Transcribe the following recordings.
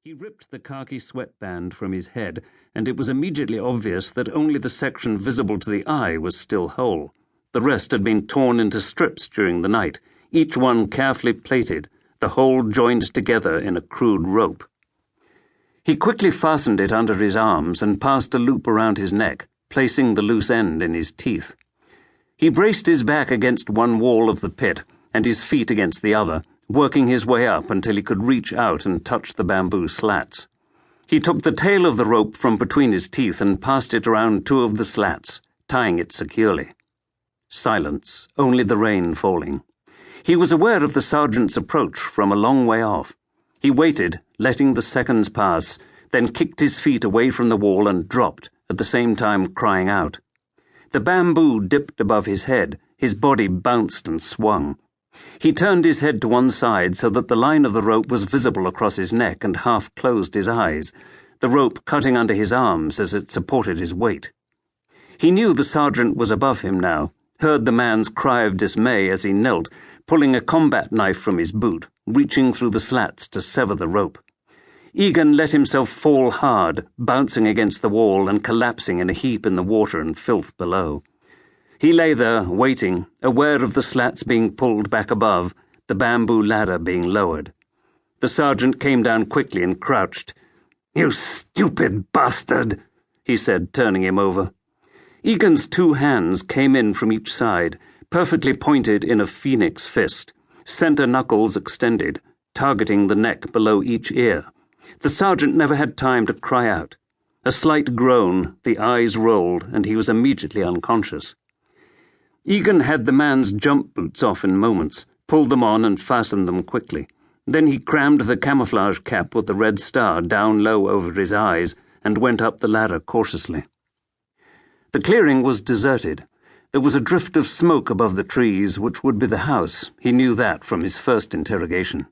He ripped the khaki sweatband from his head, and it was immediately obvious that only the section visible to the eye was still whole. The rest had been torn into strips during the night, each one carefully plaited, the whole joined together in a crude rope. He quickly fastened it under his arms and passed a loop around his neck, placing the loose end in his teeth. He braced his back against one wall of the pit and his feet against the other, working his way up until he could reach out and touch the bamboo slats. He took the tail of the rope from between his teeth and passed it around two of the slats, tying it securely. Silence, only the rain falling. He was aware of the sergeant's approach from a long way off. He waited, letting the seconds pass, then kicked his feet away from the wall and dropped, at the same time crying out. The bamboo dipped above his head, his body bounced and swung. He turned his head to one side so that the line of the rope was visible across his neck and half closed his eyes, the rope cutting under his arms as it supported his weight. He knew the sergeant was above him now, heard the man's cry of dismay as he knelt, pulling a combat knife from his boot, reaching through the slats to sever the rope. Egan let himself fall hard, bouncing against the wall and collapsing in a heap in the water and filth below. He lay there, waiting, aware of the slats being pulled back above, the bamboo ladder being lowered. The sergeant came down quickly and crouched. "You stupid bastard," he said, turning him over. Egan's two hands came in from each side, perfectly pointed in a phoenix fist, centre knuckles extended, targeting the neck below each ear. The sergeant never had time to cry out. A slight groan, the eyes rolled, and he was immediately unconscious. Egan had the man's jump boots off in moments, pulled them on and fastened them quickly. Then he crammed the camouflage cap with the red star down low over his eyes and went up the ladder cautiously. The clearing was deserted. There was a drift of smoke above the trees, which would be the house. He knew that from his first interrogation.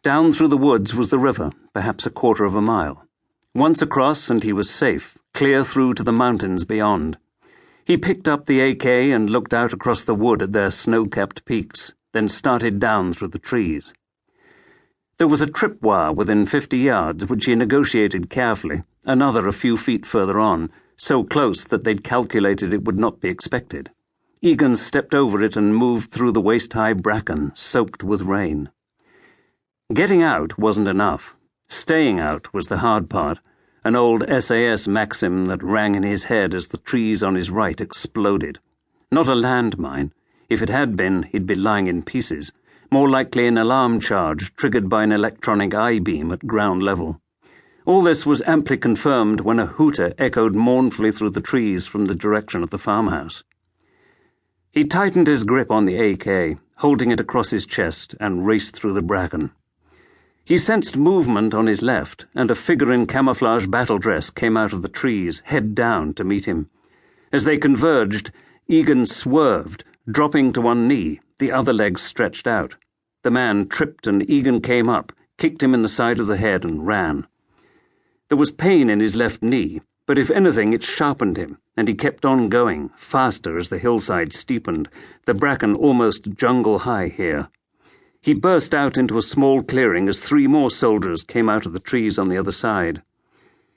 Down through the woods was the river, perhaps a quarter of a mile. Once across and he was safe, clear through to the mountains beyond. He picked up the AK and looked out across the wood at their snow-capped peaks, then started down through the trees. There was a tripwire within 50 yards, which he negotiated carefully, another a few feet further on, so close that they'd calculated it would not be expected. Egan stepped over it and moved through the waist-high bracken, soaked with rain. Getting out wasn't enough. Staying out was the hard part, an old SAS maxim that rang in his head as the trees on his right exploded. Not a landmine. If it had been, he'd be lying in pieces. More likely an alarm charge triggered by an electronic I-beam at ground level. All this was amply confirmed when a hooter echoed mournfully through the trees from the direction of the farmhouse. He tightened his grip on the AK, holding it across his chest, and raced through the bracken. He sensed movement on his left, and a figure in camouflage battle dress came out of the trees, head down, to meet him. As they converged, Egan swerved, dropping to one knee, the other leg stretched out. The man tripped and Egan came up, kicked him in the side of the head and ran. There was pain in his left knee, but if anything it sharpened him, and he kept on going, faster as the hillside steepened, the bracken almost jungle-high here. He burst out into a small clearing as 3 more soldiers came out of the trees on the other side.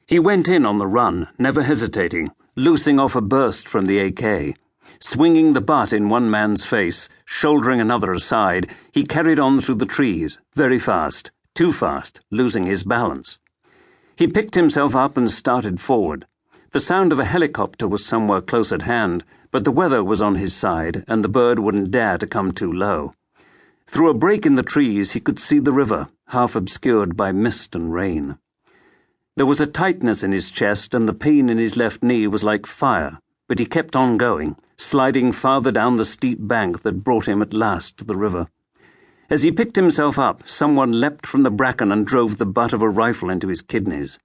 He went in on the run, never hesitating, loosing off a burst from the AK. Swinging the butt in one man's face, shouldering another aside, he carried on through the trees, very fast, too fast, losing his balance. He picked himself up and started forward. The sound of a helicopter was somewhere close at hand, but the weather was on his side, and the bird wouldn't dare to come too low. Through a break in the trees he could see the river, half obscured by mist and rain. There was a tightness in his chest, and the pain in his left knee was like fire, but he kept on going, sliding farther down the steep bank that brought him at last to the river. As he picked himself up, someone leapt from the bracken and drove the butt of a rifle into his kidneys.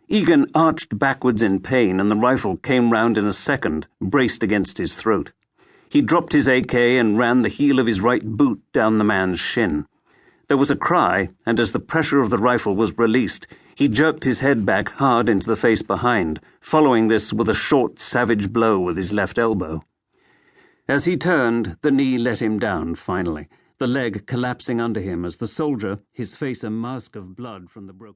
Egan arched backwards in pain, and the rifle came round in a second, braced against his throat. He dropped his AK and ran the heel of his right boot down the man's shin. There was a cry, and as the pressure of the rifle was released, he jerked his head back hard into the face behind, following this with a short, savage blow with his left elbow. As he turned, the knee let him down finally, the leg collapsing under him as the soldier, his face a mask of blood from the broken